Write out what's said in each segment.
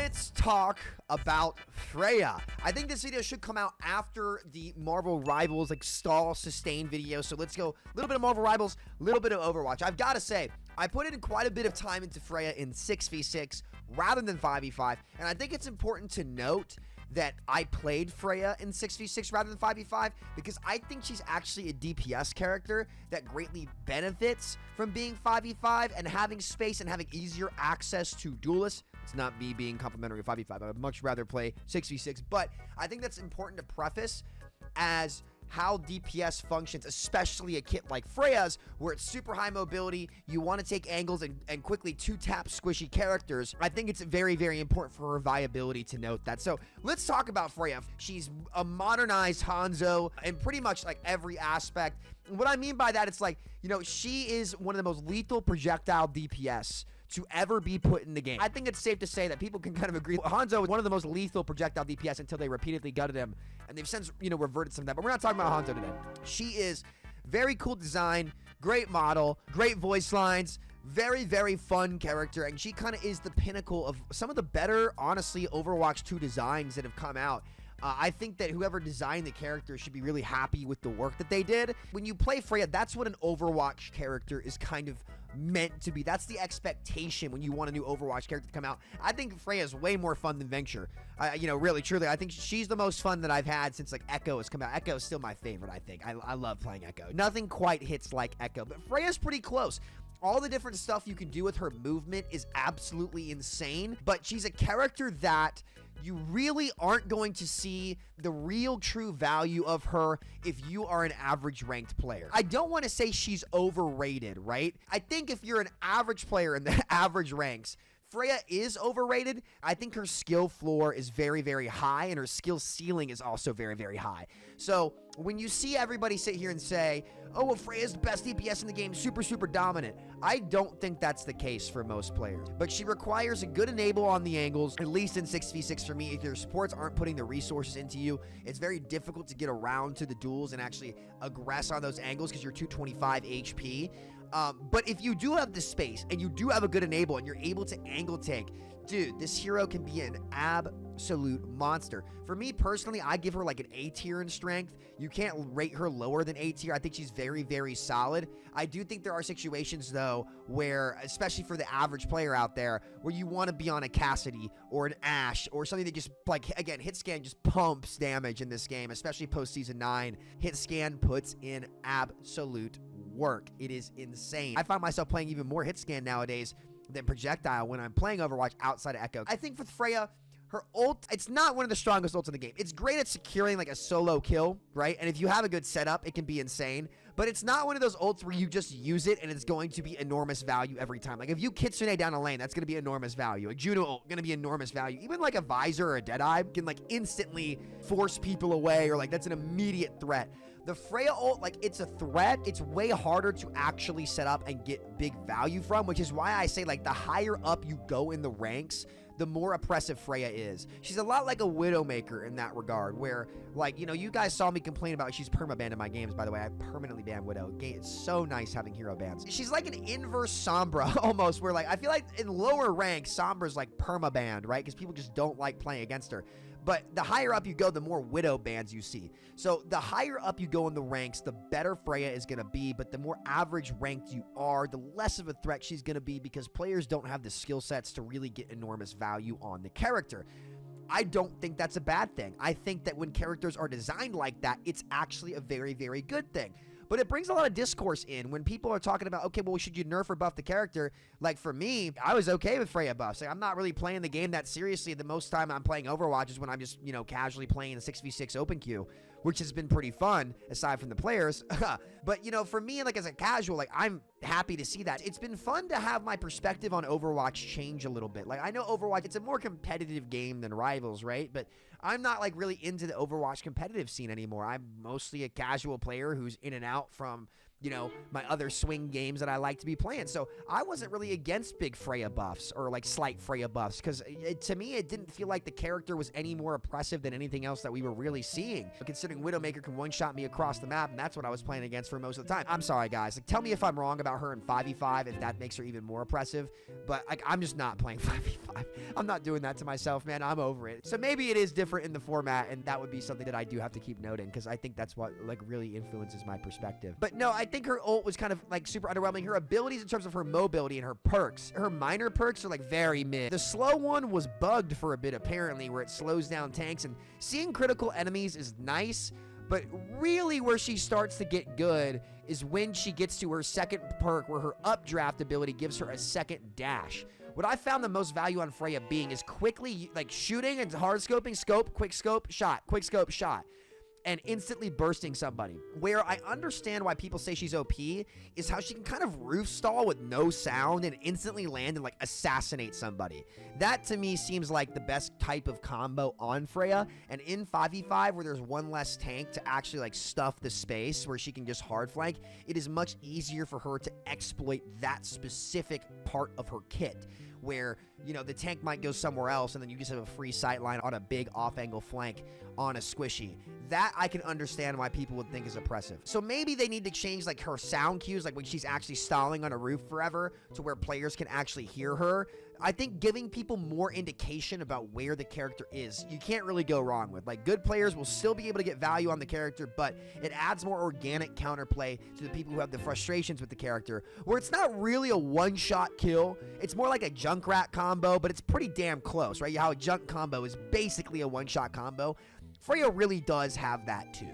let's talk about Freya. I think this video should come out after the Marvel Rivals like stall sustain video. So let's go a little bit of Marvel Rivals, a little bit of Overwatch. I've got to say, I put in quite a bit of time into Freya in 6v6 rather than 5v5. And I think it's important to note that I played Freya in 6v6 rather than 5v5 because I think she's actually a DPS character that greatly benefits from being 5v5 and having space and having easier access to duelists. It's not me being complimentary of 5v5. I would much rather play 6v6, but I think that's important to preface as how DPS functions, especially a kit like Freya's, where it's super high mobility, you want to take angles and quickly two-tap squishy characters. I think it's very, very important for her viability to note that. So let's talk about Freya. She's a modernized Hanzo in pretty much like every aspect. And what I mean by that, it's like, you know, she is one of the most lethal projectile DPS to ever be put in the game. I think it's safe to say that people can kind of agree. Hanzo is one of the most lethal projectile DPS until they repeatedly gutted him, and they've since, you know, reverted some of that. But we're not talking about Hanzo today. She is very cool design, great model, great voice lines, very, very fun character, and she kind of is the pinnacle of some of the better, honestly, Overwatch 2 designs that have come out. I think that whoever designed the character should be really happy with the work that they did. When you play Freya, that's what an Overwatch character is kind of meant to be. That's the expectation when you want a new Overwatch character to come out. I think Freya is way more fun than Venture. You know, really, truly, I think she's the most fun that I've had since like Echo has come out. Echo is still my favorite, I think. I love playing Echo. Nothing quite hits like Echo, but Freya's pretty close. All the different stuff you can do with her movement is absolutely insane, but she's a character that you really aren't going to see the real true value of her if you are an average ranked player. I don't want to say she's overrated, right? I think if you're an average player in the average ranks, Freya is overrated. I think her skill floor is very, very high, and her skill ceiling is also very, very high. So when you see everybody sit here and say, oh, well, Freya's the best DPS in the game, super, super dominant, I don't think that's the case for most players. But she requires a good enable on the angles, at least in 6v6 for me. If your supports aren't putting the resources into you, it's very difficult to get around to the duels and actually aggress on those angles because you're 225 HP. But if you do have the space and you do have a good enable and you're able to angle tank, dude, this hero can be an absolute monster. For me personally, I give her like an A tier in strength. You can't rate her lower than A tier. I think she's very, very solid. I do think there are situations though where, especially for the average player out there, where you want to be on a Cassidy or an Ashe or something that just, like, again, hit scan just pumps damage in this game, especially post season 9. Hit scan puts in absolute work. It is insane. I find myself playing even more hit scan nowadays than projectile when I'm playing Overwatch outside of Echo. I think with Freya, her ult, it's not one of the strongest ults in the game. It's great at securing like a solo kill, right? And if you have a good setup, it can be insane. But it's not one of those ults where you just use it and it's going to be enormous value every time. Like if you Kitsune down a lane, that's going to be enormous value. A Juno ult, going to be enormous value. Even like a Visor or a Deadeye can like instantly force people away, or like that's an immediate threat. The Freya ult, like, it's a threat. It's way harder to actually set up and get big value from, which is why I say, like, the higher up you go in the ranks, the more oppressive Freya is. She's a lot like a Widowmaker in that regard, where, like, you know, you guys saw me complain about she's perma-banned in my games, by the way. I permanently ban Widow. It's so nice having hero bans. She's like an inverse Sombra, almost, where, like, I feel like in lower ranks, Sombra's, like, perma-banned, right? Because people just don't like playing against her. But the higher up you go, the more Widow bans you see. So the higher up you go in the ranks, the better Freya is going to be. But the more average ranked you are, the less of a threat she's going to be, because players don't have the skill sets to really get enormous value on the character. I don't think that's a bad thing. I think that when characters are designed like that, it's actually a very, very good thing. But it brings a lot of discourse in when people are talking about, okay, well, should you nerf or buff the character? Like, for me, I was okay with Freya buffs. Like, I'm not really playing the game that seriously. The most time I'm playing Overwatch is when I'm just, you know, casually playing the 6v6 open queue, which has been pretty fun, aside from the players. But, you know, for me, like, as a casual, like, I'm happy to see that. It's been fun to have my perspective on Overwatch change a little bit. Like, I know Overwatch, it's a more competitive game than Rivals, right? But I'm not, like, really into the Overwatch competitive scene anymore. I'm mostly a casual player who's in and out from you know, my other swing games that I like to be playing. So I wasn't really against big Freya buffs or like slight Freya buffs, because to me, it didn't feel like the character was any more oppressive than anything else that we were really seeing. But considering Widowmaker can one-shot me across the map, and that's what I was playing against for most of the time. I'm sorry, guys. Like, tell me if I'm wrong about her in 5v5, if that makes her even more oppressive. But like, I'm just not playing 5v5. I'm not doing that to myself, man. I'm over it. So maybe it is different in the format, and that would be something that I do have to keep noting, because I think that's what like really influences my perspective. But no, I think her ult was kind of like super underwhelming. Her abilities in terms of her mobility and her perks, her minor perks are like very mid. The slow one was bugged for a bit apparently, where it slows down tanks, and seeing critical enemies is nice, but really where she starts to get good is when she gets to her second perk, where her updraft ability gives her a second dash. What I found the most value on Freya being is quickly like shooting and hard scoping, scope, quick scope, shot, quick scope, shot, and instantly bursting somebody. Where I understand why people say she's OP is how she can kind of roof stall with no sound and instantly land and like assassinate somebody. That to me seems like the best type of combo on Freya. And in 5v5, where there's one less tank to actually like stuff the space where she can just hard flank, it is much easier for her to exploit that specific part of her kit, where, you know, the tank might go somewhere else and then you just have a free sight line on a big off-angle flank on a squishy. That I can understand why people would think is oppressive. So maybe they need to change like her sound cues, like when she's actually stalling on a roof forever, to where players can actually hear her. I think giving people more indication about where the character is, you can't really go wrong with. Like, good players will still be able to get value on the character, but it adds more organic counterplay to the people who have the frustrations with the character, where it's not really a one-shot kill. It's more like a Junkrat combo, but it's pretty damn close, right? How a Junk combo is basically a one-shot combo. Freya really does have that too.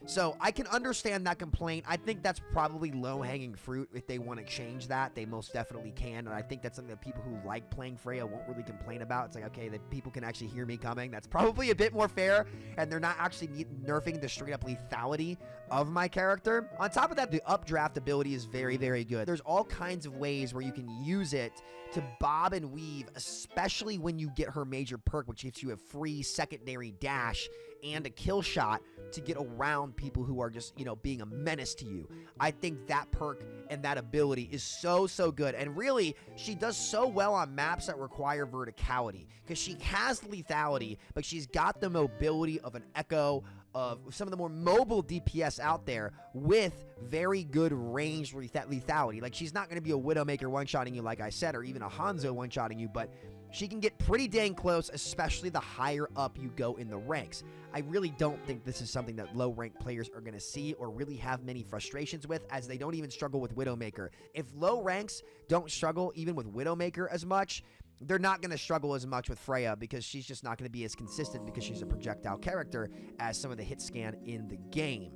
So I can understand that complaint. I think that's probably low-hanging fruit. If they want to change that, they most definitely can. And I think that's something that people who like playing Freya won't really complain about. It's like, okay, that people can actually hear me coming. That's probably a bit more fair. And they're not actually nerfing the straight-up lethality of my character. On top of that, the updraft ability is very, very good. There's all kinds of ways where you can use it to bob and weave, especially when you get her major perk, which gives you a free secondary dash and a kill shot to get around people who are just, you know, being a menace to you. I think that perk and that ability is so, so good. And really, she does so well on maps that require verticality, because she has lethality, but she's got the mobility of an Echo, of some of the more mobile DPS out there, with very good range lethality. Like, she's not going to be a Widowmaker one-shotting you, like I said, or even a Hanzo one-shotting you, but she can get pretty dang close, especially the higher up you go in the ranks. I really don't think this is something that low-ranked players are going to see or really have many frustrations with, as they don't even struggle with Widowmaker. If low ranks don't struggle even with Widowmaker as much, they're not going to struggle as much with Freya, because she's just not going to be as consistent, because she's a projectile character as some of the hit scan in the game.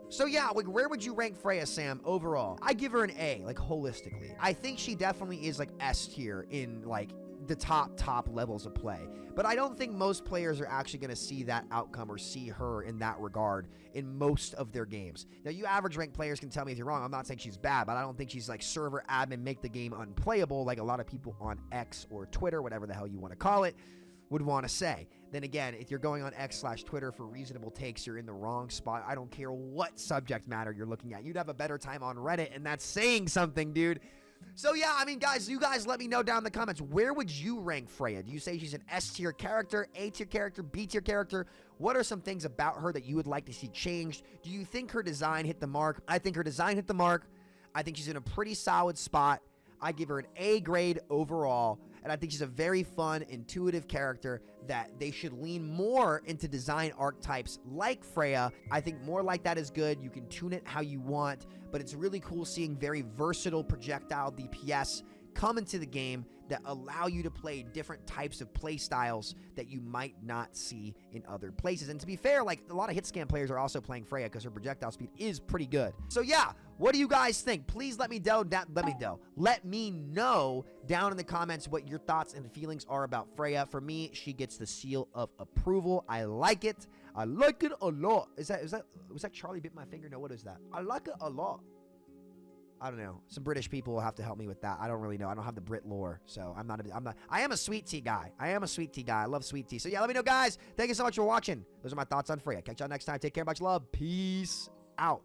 So yeah, like, where would you rank Freya, Sam, overall? I give her an A, like, holistically. I think she definitely is like S tier in like the top levels of play, but I don't think most players are actually going to see that outcome or see her in that regard in most of their games. Now, you average ranked players can tell me if you're wrong. I'm not saying she's bad, but I don't think she's like server admin, make the game unplayable like a lot of people on X or Twitter, whatever the hell you want to call it, would want to say. Then again, if you're going on X/Twitter for reasonable takes, you're in the wrong spot. I don't care what subject matter you're looking at. You'd have a better time on Reddit, and that's saying something, dude. So yeah, I mean, guys, you guys let me know down in the comments, where would you rank Freya? Do you say she's an S tier character, A tier character, B tier character? What are some things about her that you would like to see changed? Do you think her design hit the mark? I think her design hit the mark. I think she's in a pretty solid spot. I give her an A grade overall, and I think she's a very fun, intuitive character that they should lean more into design archetypes like Freya. I think more like that is good. You can tune it how you want, but it's really cool seeing very versatile projectile DPS come into the game that allow you to play different types of play styles that you might not see in other places. And to be fair, like, a lot of hit scan players are also playing Freya because her projectile speed is pretty good. So yeah, what do you guys think? Please let me know down in the comments what your thoughts and feelings are about Freya. For me, she gets the seal of approval. I like it. I like it a lot. Was that Charlie bit my finger? No, what is that? I like it a lot. I don't know. Some British people will have to help me with that. I don't really know. I don't have the Brit lore, so I am a sweet tea guy. I love sweet tea. So yeah, let me know, guys. Thank you so much for watching. Those are my thoughts on Freya. Catch y'all next time. Take care. Much love. Peace out.